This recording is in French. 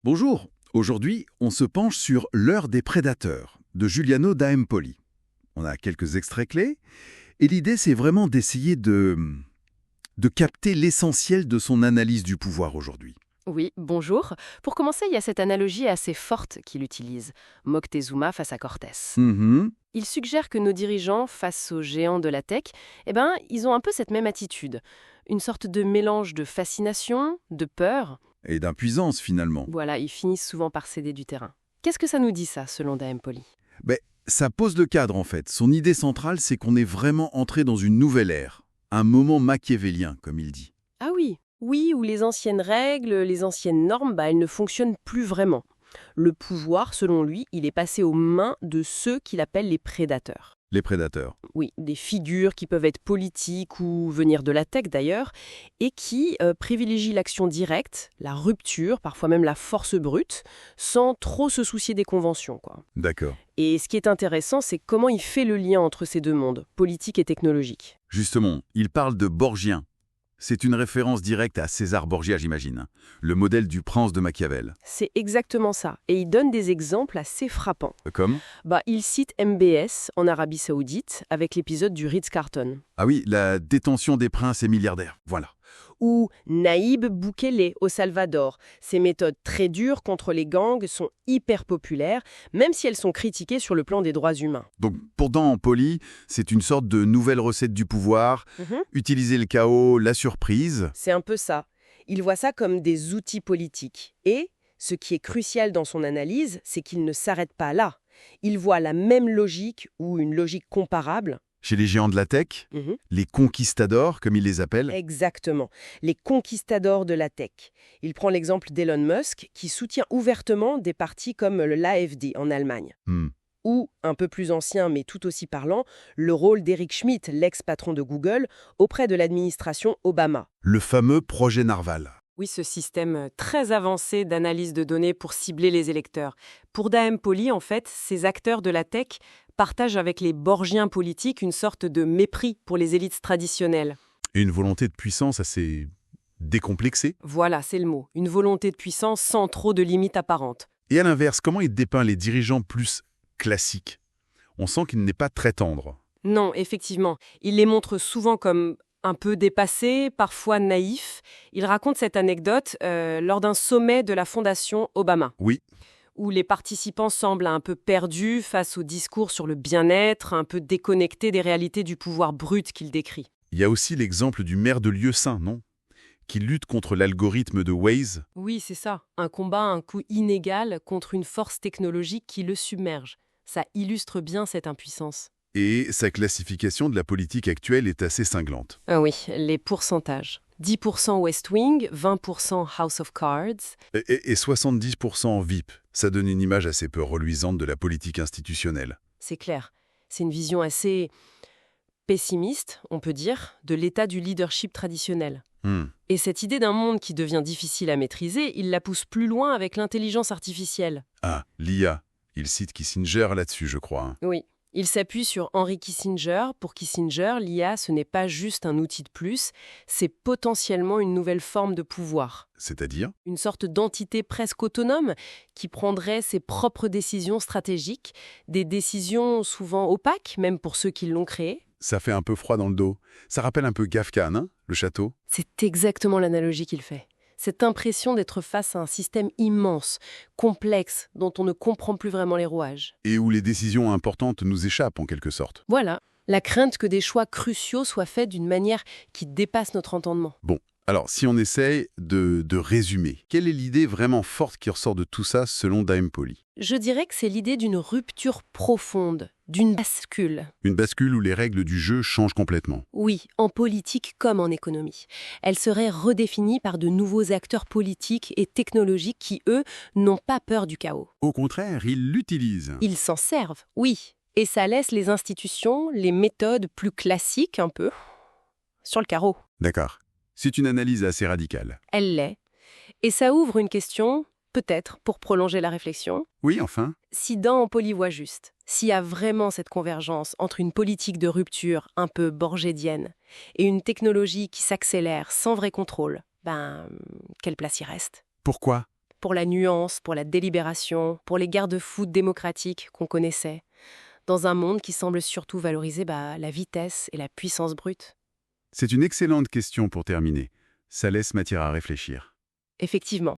Bonjour, aujourd'hui on se penche sur L'heure des prédateurs de Giuliano da Empoli. On a quelques extraits clés et l'idée c'est vraiment d'essayer de capter l'essentiel de son analyse du pouvoir aujourd'hui. Oui, bonjour. Pour commencer, il y a cette analogie assez forte qu'il utilise. Moctezuma face à Cortés. Mhm. Il suggère que nos dirigeants, face aux géants de la tech, ils ont un peu cette même attitude. Une sorte de mélange de fascination, de peur. Et d'impuissance finalement. Voilà, ils finissent souvent par céder du terrain. Qu'est-ce que ça nous dit ça, selon Da Empoli? Ben, ça pose le cadre en fait. Son idée centrale c'est qu'on est vraiment entré dans une nouvelle ère. Un moment machiavélien comme il dit. Ah oui, oui, où les anciennes règles, les anciennes normes, elles ne fonctionnent plus vraiment. Le pouvoir, selon lui, il est passé aux mains de ceux qu'il appelle les prédateurs. Les prédateurs. Oui, des figures qui peuvent être politiques ou venir de la tech d'ailleurs, et qui privilégient l'action directe, la rupture, parfois même la force brute, sans trop se soucier des conventions, quoi. D'accord. Et ce qui est intéressant, c'est comment il fait le lien entre ces deux mondes, politique et technologique. Justement, il parle de Borgien. C'est une référence directe à César Borgia, j'imagine, le modèle du prince de Machiavel. C'est exactement ça. Et il donne des exemples assez frappants. Comme Il cite MBS en Arabie Saoudite avec l'épisode du Ritz-Carlton. Ah oui, la détention des princes et milliardaires, voilà. Ou Naïb Boukele au Salvador. Ces méthodes très dures contre les gangs sont hyper populaires, même si elles sont critiquées sur le plan des droits humains. Donc pour Dan Empoli, c'est une sorte de nouvelle recette du pouvoir, Mhm. utiliser le chaos, la surprise. C'est un peu ça. Il voit ça comme des outils politiques. Et ce qui est crucial dans son analyse, c'est qu'il ne s'arrête pas là. Il voit la même logique ou une logique comparable. Chez les géants de la tech, Mhm. les conquistadors, comme ils les appellent. Exactement. Les conquistadors de la tech. Il prend l'exemple d'Elon Musk, qui soutient ouvertement des partis comme l'AfD en Allemagne. Hmm. Ou, un peu plus ancien mais tout aussi parlant, le rôle d'Eric Schmidt, l'ex-patron de Google, auprès de l'administration Obama. Le fameux projet Narval. Oui, ce système très avancé d'analyse de données pour cibler les électeurs. Pour Da Empoli, en fait, ces acteurs de la tech partagent avec les Borgiens politiques une sorte de mépris pour les élites traditionnelles. Et une volonté de puissance assez décomplexée. Voilà, c'est le mot. Une volonté de puissance sans trop de limites apparentes. Et à l'inverse, comment il dépeint les dirigeants plus classiques? On sent qu'il n'est pas très tendre. Non, effectivement. Il les montre souvent comme un peu dépassés, parfois naïfs. Il raconte cette anecdote lors d'un sommet de la fondation Obama, Oui, où les participants semblent un peu perdus face au discours sur le bien-être, un peu déconnectés des réalités du pouvoir brut qu'il décrit. il y a aussi l'exemple du maire de lieu saint, non? Qui lutte contre l'algorithme de Waze. Oui, c'est ça. Un combat à un coût inégal contre une force technologique qui le submerge. Ça illustre bien cette impuissance. Et sa classification de la politique actuelle est assez cinglante. Ah oui, les pourcentages. 10% West Wing, 20% House of Cards. Et 70% VIP. Ça donne une image assez peu reluisante de la politique institutionnelle. C'est clair. C'est une vision assez pessimiste, on peut dire, de l'état du leadership traditionnel. Hmm. Et cette idée d'un monde qui devient difficile à maîtriser, il la pousse plus loin avec l'intelligence artificielle. Ah, l'IA. Il cite Kissinger là-dessus, je crois. Hein. Oui. Il s'appuie sur Henry Kissinger. Pour Kissinger, l'IA, ce n'est pas juste un outil de plus, c'est potentiellement une nouvelle forme de pouvoir. C'est-à-dire? Une sorte d'entité presque autonome qui prendrait ses propres décisions stratégiques, des décisions souvent opaques, même pour ceux qui l'ont créée. Ça fait un peu froid dans le dos. Ça rappelle un peu Kafka, non? Le château? C'est exactement l'analogie qu'il fait. Cette impression d'être face à un système immense, complexe, dont on ne comprend plus vraiment les rouages. Et où les décisions importantes nous échappent en quelque sorte. Voilà, la crainte que des choix cruciaux soient faits d'une manière qui dépasse notre entendement. Bon, alors si on essaye de résumer, quelle est l'idée vraiment forte qui ressort de tout ça selon Da Empoli? Je dirais que c'est l'idée d'une rupture profonde, d'une bascule. Une bascule où les règles du jeu changent complètement. Oui, en politique comme en économie. Elle serait redéfinie par de nouveaux acteurs politiques et technologiques qui, eux, n'ont pas peur du chaos. Au contraire, ils l'utilisent. Ils s'en servent, oui. Et ça laisse les institutions, les méthodes plus classiques un peu, sur le carreau. D'accord. C'est une analyse assez radicale. Elle l'est. Et ça ouvre une question, peut-être, pour prolonger la réflexion. Oui, enfin. Si Dan Empoli voit juste, s'il y a vraiment cette convergence entre une politique de rupture un peu borgédienne et une technologie qui s'accélère sans vrai contrôle, quelle place y reste? Pourquoi? pour la nuance, pour la délibération, pour les garde-fous démocratiques qu'on connaissait, dans un monde qui semble surtout valoriser la vitesse et la puissance brute. C'est une excellente question pour terminer. Ça laisse matière à réfléchir. Effectivement.